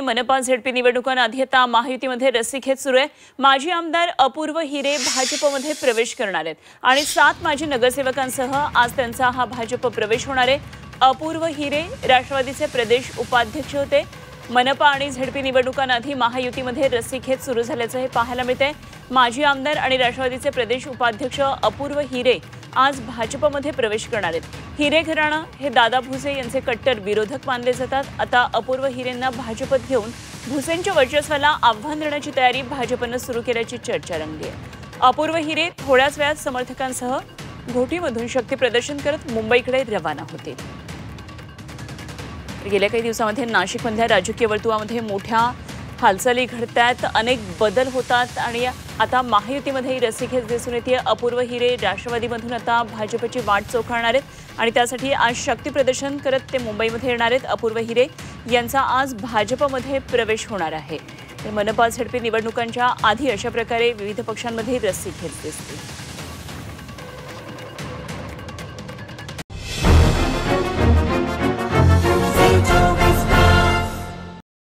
मनपा झेडपी निवडणुकांआधी आता महायुतीमध्ये रस्सीखेच सुरू आहे। माजी आमदार अपूर्व हिरे भाजपमध्ये प्रवेश करणार आहेत आणि 7 माजी नगरसेवकांसह आज त्यांचा हा भाजप प्रवेश होणार आहे। अपूर्व हिरे राष्ट्रवादीचे प्रदेश उपाध्यक्ष होते। मनपा आणि झेडपी निवडणुकांआधी महायुतीमध्ये रस्सीखेच सुरू झाल्याचं हे पाहायला मिळतंय। माजी आमदार आणि राष्ट्रवादीचे प्रदेश उपाध्यक्ष अपूर्व हिरे आज भाजपमध्ये प्रवेश करणार आहेत। हिरे घराणं हे दादा भुसे यांचे कट्टर विरोधक मानले जातात। आता अपूर्व हिरेंना भाजपत घेऊन भुसेंच्या वर्चस्वाला आव्हान देण्याची तयारी भाजपनं सुरू केल्याची चर्चा रंगली आहे। अपूर्व हिरे थोड्याच वेळात समर्थकांसह घोटीमधून शक्ती प्रदर्शन करत मुंबईकडे रवाना होतील। गेल्या काही दिवसांमध्ये नाशिकमधल्या राजकीय वर्तुळामध्ये मोठ्या हालचाली घडतात, अनेक बदल होतात आणि आता महायुतीमध्ये रस्सीखेच दिसून येते। अपूर्व हिरे राष्ट्रवादीमधून आता भाजपची वाट चोखाळणार आहेत आणि त्यासाठी आज शक्ती प्रदर्शन करत ते मुंबईमध्ये येणार आहेत। अपूर्व हिरे यांचा आज भाजपमध्ये प्रवेश होणार आहे। मनपा झेडपी निवडणुकांच्या आधी अशा प्रकारे विविध पक्षांमध्ये रस्सीखेच दिसते।